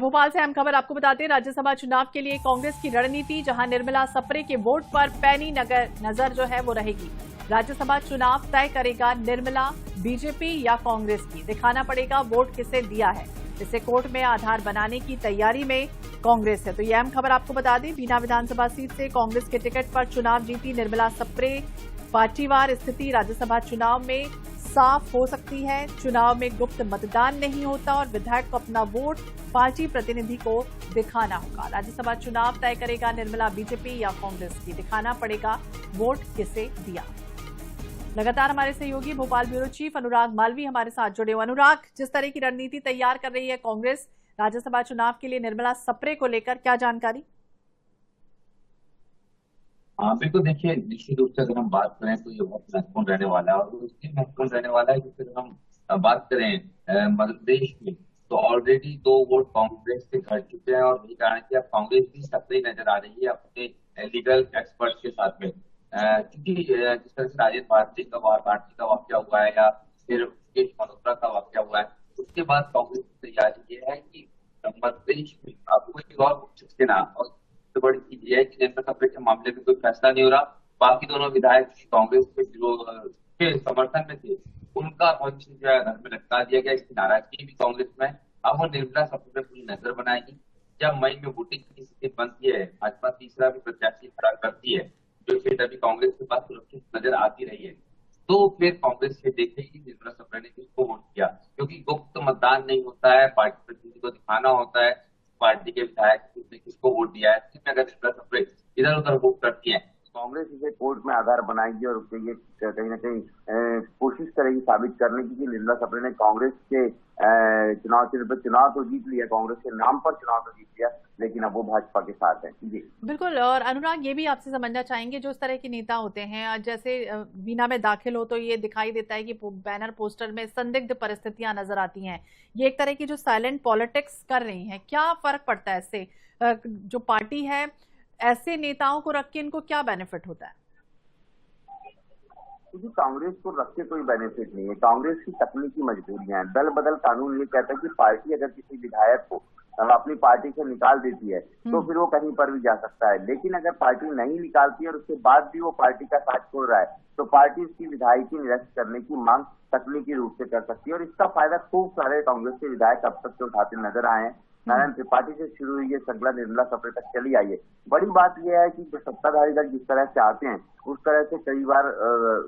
भोपाल से अहम खबर आपको बताते हैं। राज्यसभा चुनाव के लिए कांग्रेस की रणनीति, जहां निर्मला सप्रे के वोट पर पैनी नजर जो है वो रहेगी। राज्यसभा चुनाव तय करेगा निर्मला बीजेपी या कांग्रेस की। दिखाना पड़ेगा वोट किसे दिया है। इसे कोर्ट में आधार बनाने की तैयारी में कांग्रेस है। तो ये अहम खबर आपको बता दें, बीना विधानसभा सीट से कांग्रेस के टिकट पर चुनाव जीती निर्मला सप्रे। पार्टीवार स्थिति राज्यसभा चुनाव में साफ हो सकती है। चुनाव में गुप्त मतदान नहीं होता और विधायक को अपना वोट पार्टी प्रतिनिधि को दिखाना होगा। राज्यसभा चुनाव तय करेगा निर्मला बीजेपी या कांग्रेस की। दिखाना पड़ेगा वोट किसे दिया। लगातार हमारे सहयोगी भोपाल ब्यूरो चीफ अनुराग मालवी हमारे साथ जुड़े हुए। अनुराग, जिस तरह की रणनीति तैयार कर रही है कांग्रेस राज्यसभा चुनाव के लिए निर्मला सप्रे को लेकर, क्या जानकारी? हाँ बिल्कुल, देखिए निश्चित रूप से अगर हम बात करें तो ये बहुत महत्वपूर्ण रहने वाला है, और उसके महत्वपूर्ण रहने वाला है क्योंकि अगर हम बात करें मध्य प्रदेश में, तो ऑलरेडी 2 वोट कांग्रेस से घट चुके हैं, और यही कारण है कि अब कांग्रेस भी सक्रिय नजर आ रही है अपने लीगल एक्सपर्ट्स के साथ में। क्योंकि जिस तरह से राजेश भारती का वाक्य हुआ है, या फिर मुकेश मल्होत्रा का वाक्य हुआ है, उसके बाद कांग्रेस की तैयारी ये है कि मध्य प्रदेश में अब कोई और के ना, और सबसे बड़ी चीज ये है कि निर्मला सप्रे के मामले में कोई फैसला नहीं हो रहा। बाकी दोनों विधायक कांग्रेस के के समर्थन में थे, उनका भविष्य जो है घर में लटका दिया गया। इसकी नाराजगी भी कांग्रेस में है। अब वो निर्मला सप्रे पे पूरी नजर बनाएगी। जब मई में वोटिंग की स्थिति बनती है, भाजपा तीसरा भी प्रत्याशी खड़ा करती है, जो सीट अभी कांग्रेस के पास सुरक्षित नजर आती रही है, तो फिर कांग्रेस ये देखेगी निर्मला सप्रे ने किसको वोट किया, क्योंकि गुप्त मतदान नहीं होता है, पार्टी प्रतिनिधि को दिखाना होता है पार्टी के विधायक ने किसको वोट दिया है। इसमें अगर निर्मला सप्रे इधर उधर वोट करती है, कांग्रेस इसे कोर्ट में आधार बनाएगी और ये कहीं ना कहीं कोशिश करेगी साबित करने की कि निर्मला सप्रे ने कांग्रेस के चुनाव चिन्ह पर चुनाव तो जीत लिया, कांग्रेस के नाम पर चुनाव तो जीत लिया, लेकिन अब वो भाजपा के साथ है। जी बिल्कुल। और अनुराग, ये भी आपसे समझना चाहेंगे, जो इस तरह के नेता होते हैं, जैसे बीना में दाखिल हो तो ये दिखाई देता है कि बैनर पोस्टर में संदिग्ध परिस्थितियां नजर आती हैं। ये एक तरह की जो साइलेंट पॉलिटिक्स कर रही हैं, क्या फर्क पड़ता है इससे? जो पार्टी है, ऐसे नेताओं को रख के इनको क्या बेनिफिट होता है? क्योंकि कांग्रेस को रख के कोई बेनिफिट नहीं है। कांग्रेस की तकनीकी मजबूरियां हैं। दल बदल कानून ये कहता है कि पार्टी अगर किसी विधायक को अपनी पार्टी से निकाल देती है तो फिर वो कहीं पर भी जा सकता है, लेकिन अगर पार्टी नहीं निकालती है और उसके बाद भी वो पार्टी का साथ छोड़ रहा है तो पार्टी उसकी विधायकी निरस्त करने की मांग तकनीकी रूप से कर सकती है। और इसका फायदा खूब सारे कांग्रेस के विधायक अब तक से उठाते नजर आए हैं। नारायण त्रिपाठी से शुरू हुई ये श्रृंखला निर्मला सप्रे तक चली आई है। बड़ी बात यह है कि जो सत्ताधारी दल जिस तरह से आते हैं उस तरह से कई बार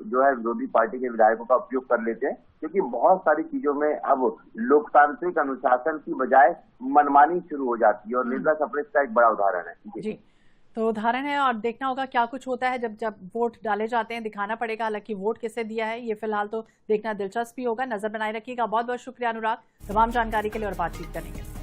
जो है विरोधी पार्टी के विधायकों का उपयोग कर लेते हैं, क्योंकि बहुत सारी चीजों में अब लोकतांत्रिक अनुशासन की बजाय मनमानी शुरू हो जाती है, और निर्मला सप्रे का एक बड़ा उदाहरण है। जी, तो उदाहरण है, और देखना होगा क्या कुछ होता है जब जब वोट डाले जाते हैं। दिखाना पड़ेगा हालांकि वोट किसे दिया है, ये फिलहाल तो देखना दिलचस्प ही होगा। नजर बनाए रखिएगा। बहुत बहुत शुक्रिया अनुराग, तमाम जानकारी के लिए और बातचीत करने के लिए।